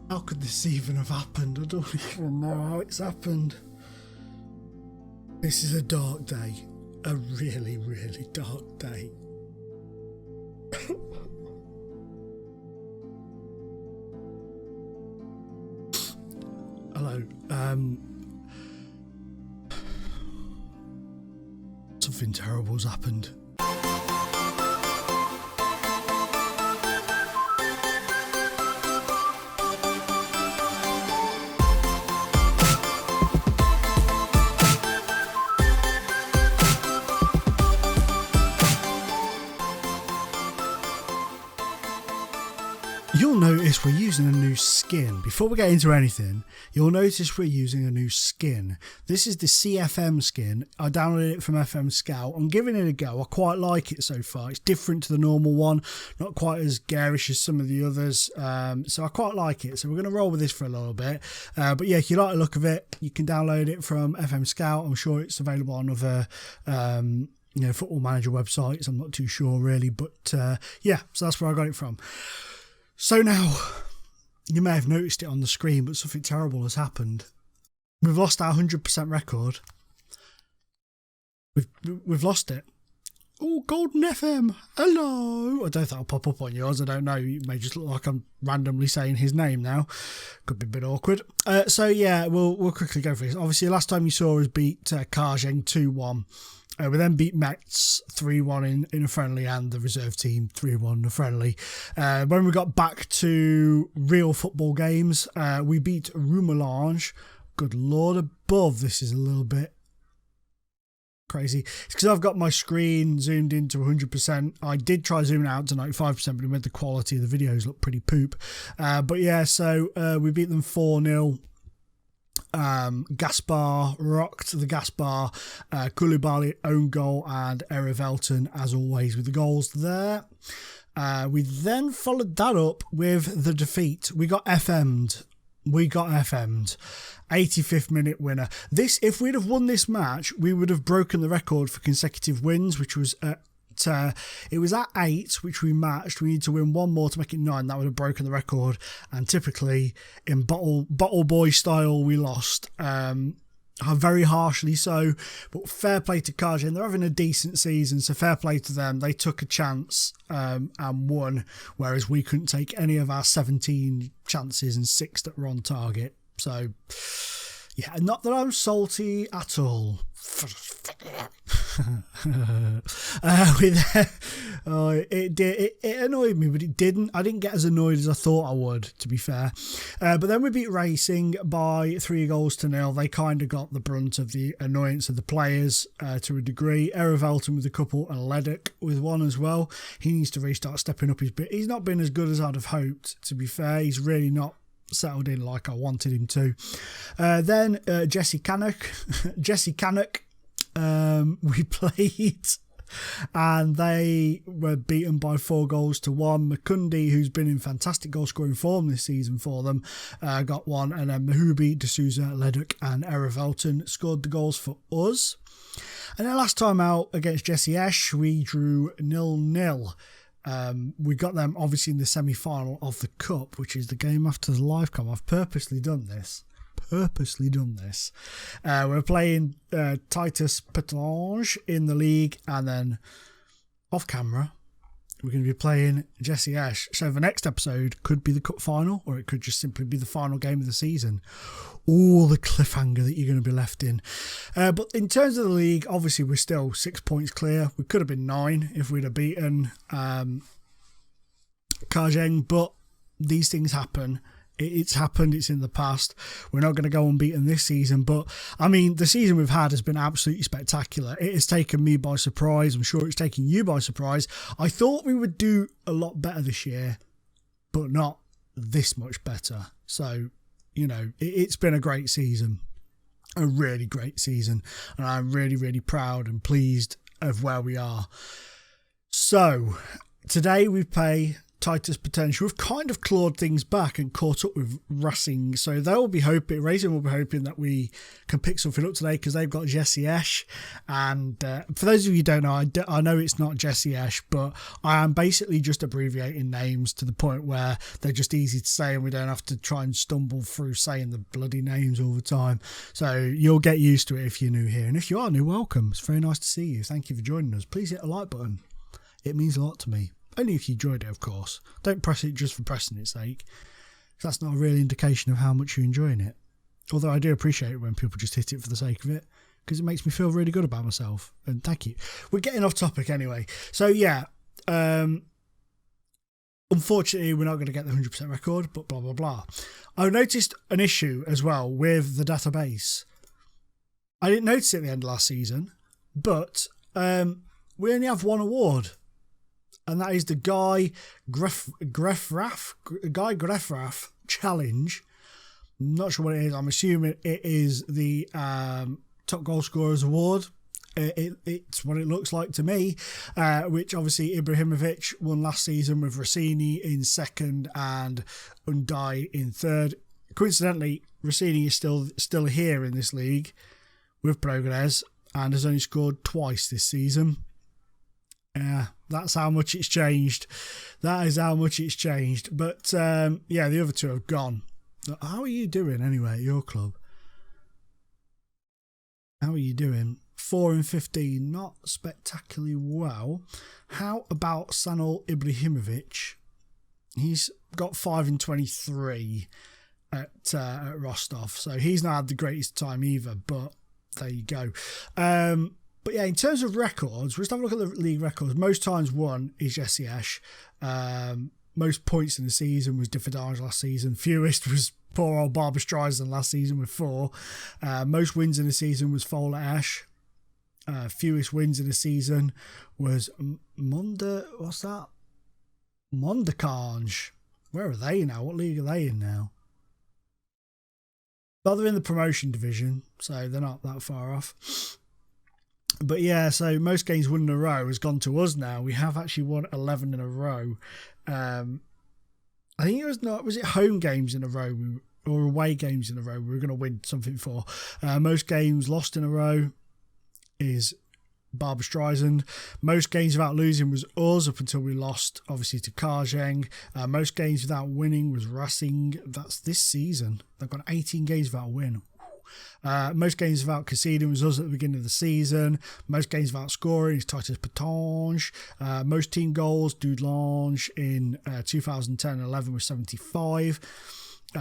How could this even have happened? I don't even know how it's happened. This is a dark day. A really, really dark day. Hello. Something terrible's happened. You'll notice we're using a new skin. Before we get into anything, you'll notice we're using a new skin. This is the CFM skin. I downloaded it from FM Scout. I'm giving it a go. I quite like it so far. It's different to the normal one, not quite as garish as some of the others. So I quite like it. So we're going to roll with this for a little bit. But yeah, if you like the look of it, you can download it from FM Scout. I'm sure it's available on other Football Manager websites. I'm not too sure really, but yeah, so that's where I got it from. So now, you may have noticed it on the screen, but something terrible has happened. We've lost our 100% record. We've lost it. Oh, Golden FM, hello. I don't think I'll pop up on yours. I don't know. It may just look like I'm randomly saying his name now. Could be a bit awkward. So yeah, we'll quickly go through this. Obviously, last time you saw us beat Karjeng 2-1. We then beat Metz 3-1 in a friendly and the reserve team 3-1 in a friendly. When we got back to real football games, we beat Rumelange. Good Lord above, this is a little bit crazy. It's because I've got my screen zoomed into 100%. I did try zooming out to 95%, but it made the quality of the videos look pretty poop. But yeah, so we beat them 4-0. Gaspar rocked the Gaspar, Koulibaly own goal, and Erivelton as always with the goals there. We then followed that up with the defeat. We got FM'd. 85th minute winner. If we'd have won this match, we would have broken the record for consecutive wins, which was at it was at 8, which we matched. We need to win one more to make it 9. That would have broken the record. And typically, in bottle boy style, we lost. Very harshly so. But fair play to Karjeng. They're having a decent season, so fair play to them. They took a chance and won, whereas we couldn't take any of our 17 chances and 6 that were on target. So, yeah, not that I'm salty at all. It annoyed me, but it didn't. I didn't get as annoyed as I thought I would, to be fair. But then we beat Racing by 3-0. They kind of got the brunt of the annoyance of the players to a degree. Erivelton with a couple and Ledek with one as well. He needs to restart stepping up his bit. He's not been as good as I'd have hoped, to be fair. He's really not settled in like I wanted him to. Then Jesse Cannock, we played and they were beaten by 4-1. Makundi, who's been in fantastic goal scoring form this season for them, got one, and then Mahubi, D'Souza, Leduk and Erivelton scored the goals for us. And then last time out against Jesse Esch, we drew 0-0. We got them obviously in the semi-final of the Cup, which is the game after the live com. I've purposely done this. We're playing Titus Petange in the league, and then off camera we're going to be playing Jesse Esch. So the next episode could be the Cup final, or it could just simply be the final game of the season. All the cliffhanger that you're going to be left in. But in terms of the league, obviously we're still 6 points clear. We could have been 9 if we'd have beaten Karjeng, but these things happen. It's happened. It's in the past. We're not going to go unbeaten this season. But, I mean, the season we've had has been absolutely spectacular. It has taken me by surprise. I'm sure it's taken you by surprise. I thought we would do a lot better this year, but not this much better. So, it's been a great season. A really great season. And I'm really, really proud and pleased of where we are. So, today we play Titus Potential have kind of clawed things back and caught up with Racing. So they'll be hoping, Racing will be hoping that we can pick something up today because they've got Jesse Esch. And for those of you who don't know, I know it's not Jesse Esch, but I am basically just abbreviating names to the point where they're just easy to say and we don't have to try and stumble through saying the bloody names all the time. So you'll get used to it if you're new here. And if you are new, welcome. It's very nice to see you. Thank you for joining us. Please hit the like button. It means a lot to me. Only if you enjoyed it, of course. Don't press it just for pressing its sake. That's not a real indication of how much you're enjoying it. Although I do appreciate it when people just hit it for the sake of it, because it makes me feel really good about myself. And thank you. We're getting off topic anyway. So yeah, unfortunately, we're not going to get the 100% record, but blah, blah, blah. I noticed an issue as well with the database. I didn't notice it at the end of last season, but we only have one award. And that is the Guy Greffraff Challenge. I'm not sure what it is. I'm assuming it is the Top Goal Scorers Award. It's what it looks like to me, which obviously Ibrahimovic won last season with Rossini in second and Undai in third. Coincidentally, Rossini is still here in this league with Progress and has only scored twice this season. Yeah, that's how much it's changed. That is how much it's changed. But yeah, the other two have gone. How are you doing anyway at your club? How are you doing? 4 and 15, not spectacularly well. How about Sanol Ibrahimovic? He's got 5 and 23 at Rostov, so he's not had the greatest time either. But there you go. But yeah, in terms of records, we'll just have a look at the league records. Most times won is Jesse Esch. Most points in the season was Diffidage last season. Fewest was poor old Barbara Streisand last season with 4. Most wins in the season was Fowler Esch. Fewest wins in the season was what's that? Mondecarge. Where are they now? What league are they in now? Well, they're in the promotion division, so they're not that far off. But yeah, so most games won in a row has gone to us now. We have actually won 11 in a row. I think was it home games in a row or away games in a row we were going to win something for. Most games lost in a row is Barbara Streisand. Most games without losing was us up until we lost, obviously, to Karjeng. Most games without winning was Racing. That's this season. They've got 18 games without a win. Most games without conceding was us at the beginning of the season. Most games without scoring is Titus Patange. Most team goals, Dudelange in 2010-11 was 75.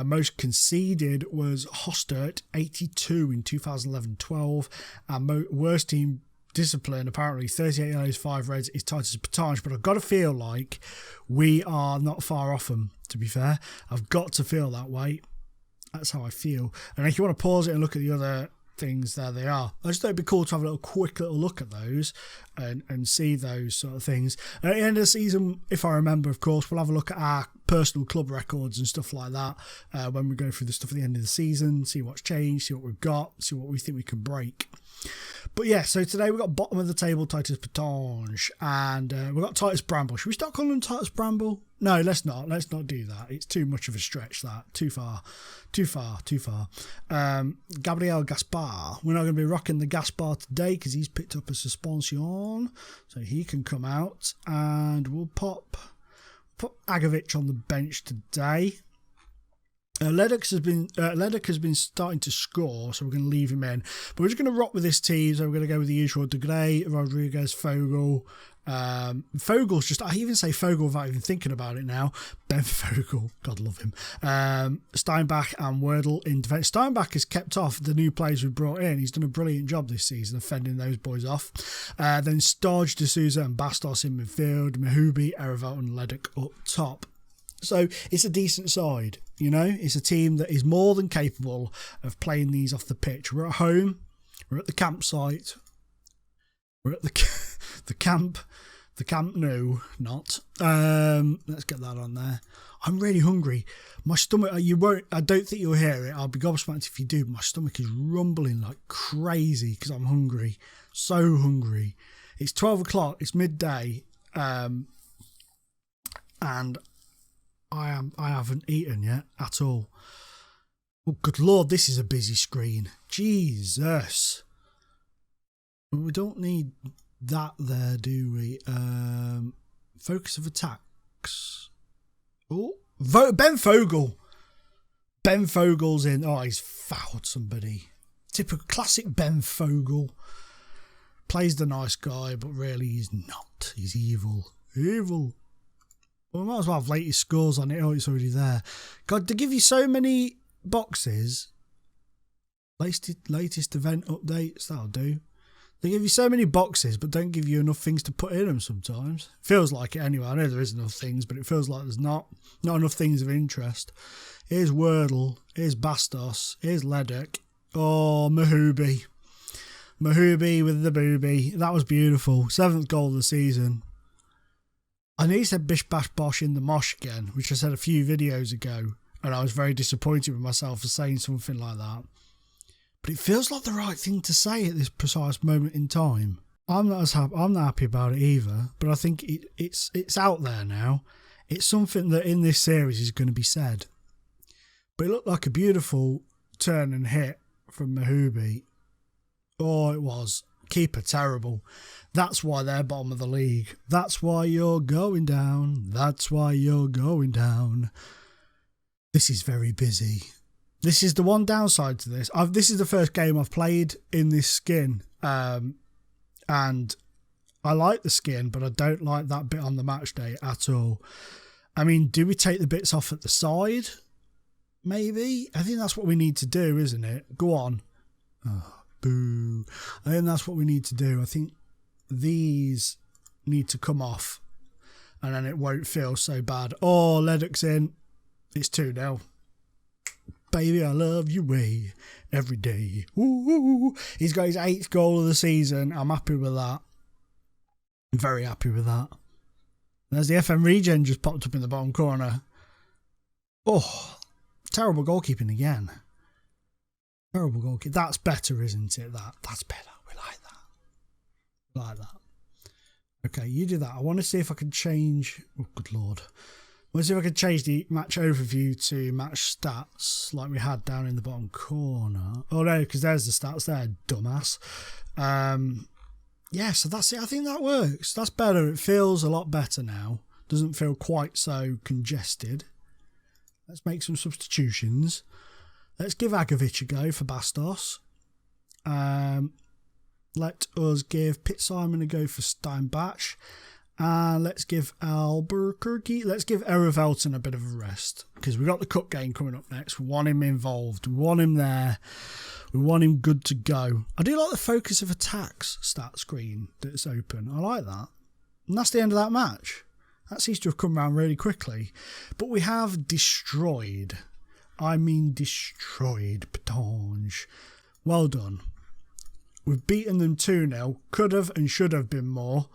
Most conceded was Hostert, 82 in 2011-12. And worst team discipline, apparently 38 yellows, 5 reds, is Titus Patange. But I've got to feel like we are not far off them, to be fair. I've got to feel that way. That's how I feel. And if you want to pause it and look at the other things, there they are. I just thought it'd be cool to have a quick little look at those and see those sort of things. And at the end of the season, if I remember, of course, we'll have a look at our personal club records and stuff like that when we go through the stuff at the end of the season, see what's changed, see what we've got, see what we think we can break. But yeah, so today we've got bottom of the table Titus Patange and we've got Titus Bramble. Should we start calling him Titus Bramble? No, let's not. Let's not do that. It's too much of a stretch, that. Too far. Gabriel Gaspar. We're not going to be rocking the Gaspar today because he's picked up a suspension. So he can come out and we'll put Agovic on the bench today. Leddock has been starting to score, so we're going to leave him in. But we're just going to rock with this team. So we're going to go with the usual De Grey, Rodriguez, Fogel. Fogel's just, I even say Fogel without even thinking about it now. Ben Fogel, God love him. Steinbach and Wordle in defence. Steinbach has kept off the new players we brought in. He's done a brilliant job this season of fending those boys off. Then Starge, D'Souza and Bastos in midfield. Mahubi, Erevel and Leddock up top. So it's a decent side, you know. It's a team that is more than capable of playing these off the pitch. We're at home. We're at the campsite. We're at the camp. The Camp Nou, not. Let's get that on there. I'm really hungry. My stomach, I don't think you'll hear it. I'll be gobsmacked if you do. But my stomach is rumbling like crazy because I'm hungry. So hungry. It's 12 o'clock. It's midday. And I haven't eaten yet at all. Oh, good Lord, this is a busy screen. Jesus. We don't need that there, do we? Focus of attacks. Oh, Ben Fogle. Ben Fogle's in. Oh, he's fouled somebody. Typical classic Ben Fogle. Plays the nice guy, but really he's not. He's evil. Evil. Well, we might as well have latest scores on it. Oh, it's already there. God, they give you so many boxes. Latest event updates, that'll do. They give you so many boxes, but don't give you enough things to put in them sometimes. Feels like it anyway. I know there is enough things, but it feels like there's not enough things of interest. Here's Wordle. Here's Bastos. Here's Ledek. Oh, Mahubi. Mahubi with the booby. That was beautiful. 7th goal of the season. I know he said bish bash bosh in the mosh again, which I said a few videos ago, and I was very disappointed with myself for saying something like that. But it feels like the right thing to say at this precise moment in time. I'm not happy about it either, but I think it's out there now. It's something that in this series is going to be said. But it looked like a beautiful turn and hit from Mahubi. Oh, it was. Keeper terrible. That's why they're bottom of the league. That's why you're going down. That's why you're going down. This is very busy. This is the one downside to this. This is the first game I've played in this skin. And I like the skin, but I don't like that bit on the match day at all. I mean, do we take the bits off at the side? Maybe. I think that's what we need to do, isn't it? Go on. Oh, boo. I think that's what we need to do. I think these need to come off, and then it won't feel so bad. Oh, Ledek's in. It's 2-0. Baby, I love you way every day. Ooh, he's got his 8th goal of the season. I'm happy with that. I'm very happy with that. There's the FM regen just popped up in the bottom corner. Oh, terrible goalkeeping again. Terrible goalkeeping. That's better, isn't it? That's better. We like that. We like that. Okay, you do that. I want to see if I can change. Oh, good Lord. I want to see if I can change the match overview to match stats like we had down in the bottom corner. Oh no, because there's the stats there, dumbass. Yeah, so that's it. I think that works. That's better. It feels a lot better now. Doesn't feel quite so congested. Let's make some substitutions. Let's give Agovic a go for Bastos. Let us give Pitt Simon a go for Steinbach. And let's give Albuquerque, let's give Erevelton a bit of a rest, because we've got the cup game coming up next. We want him involved. We want him there. We want him good to go. I do like the focus of attacks stat screen that's open. I like that. And that's the end of that match. That seems to have come around really quickly. But we have destroyed. I mean destroyed Petange. Well done. We've beaten them 2-0. Could have and should have been more.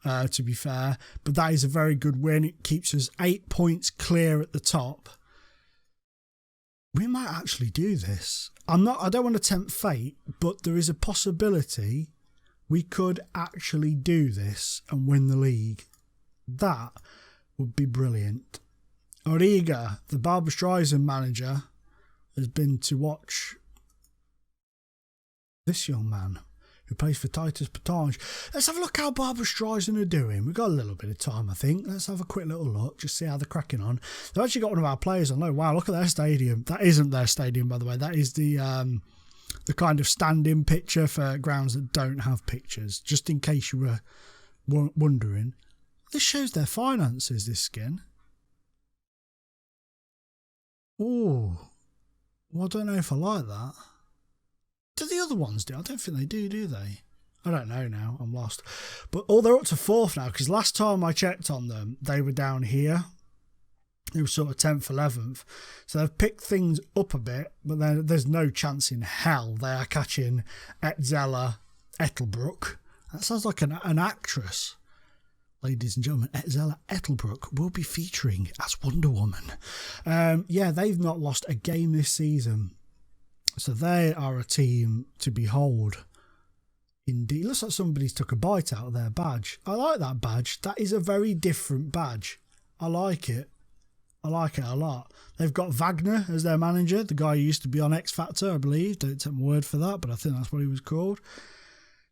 To be fair, but that is a very good win. It keeps us 8 points clear at the top. We might actually do this. I don't want to tempt fate, but there is a possibility we could actually do this and win the league. That would be brilliant. Origa, the Barbra Streisand manager, has been to watch this young man who plays for Titus Petange. Let's have a look how Barbra Streisand are doing. We've got a little bit of time, I think. Let's have a quick little look, just see how they're cracking on. They've actually got one of our players on loan. Wow, look at their stadium. That isn't their stadium, by the way. That is the kind of stand-in picture for grounds that don't have pictures, just in case you were wondering. This shows their finances, this skin. Oh, well, I don't know if I like that. Do the other ones do? I don't think they do they? I don't know now. I'm lost. But they're up to 4th now, because last time I checked on them, they were down here. They were sort of 10th, 11th. So they've picked things up a bit, but there's no chance in hell they are catching Etzella Ettelbruck. That sounds like an actress. Ladies and gentlemen, Etzella Ettelbruck will be featuring as Wonder Woman. Yeah, they've not lost a game this season. So they are a team to behold. Indeed. It looks like somebody's took a bite out of their badge. I like that badge. That is a very different badge. I like it. I like it a lot. They've got Wagner as their manager, the guy who used to be on X Factor, I believe. Don't take my word for that, but I think that's what he was called.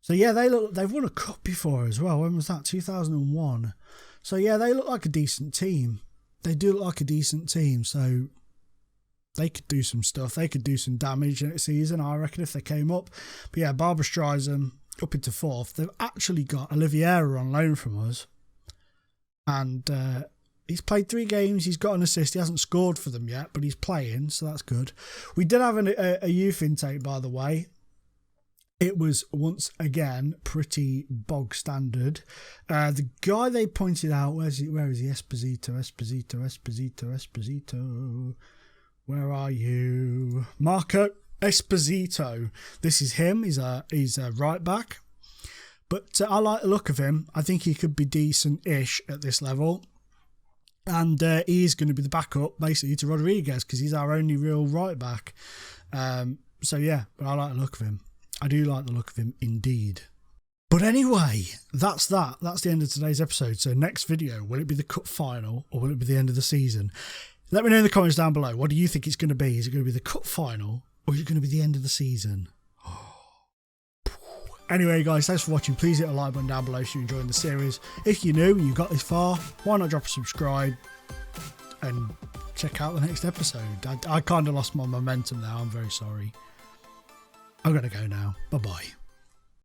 So yeah, they've won a cup before as well. When was that? 2001. So yeah, they look like a decent team. They do look like a decent team. So they could do some stuff. They could do some damage next season, I reckon, if they came up. But yeah, Barbara Streisand up into 4th. They've actually got Oliveira on loan from us. And he's played 3 games. He's got an assist. He hasn't scored for them yet, but he's playing, so that's good. We did have a youth intake, by the way. It was, once again, pretty bog standard. The guy they pointed out, where is he? Esposito. Where are you? Marco Esposito. This is him. He's a right back. But I like the look of him. I think he could be decent-ish at this level. And he is going to be the backup, basically, to Rodriguez, because he's our only real right back. So, yeah, but I like the look of him. I do like the look of him, indeed. But anyway, that's that. That's the end of today's episode. So next video, will it be the cup final or will it be the end of the season? Let me know in the comments down below. What do you think it's going to be? Is it going to be the cup final or is it going to be the end of the season? Anyway, guys, thanks for watching. Please hit a like button down below if you're enjoying the series. If you're new and you got this far, why not drop a subscribe and check out the next episode? I kind of lost my momentum now. I'm very sorry. I'm going to go now. Bye-bye.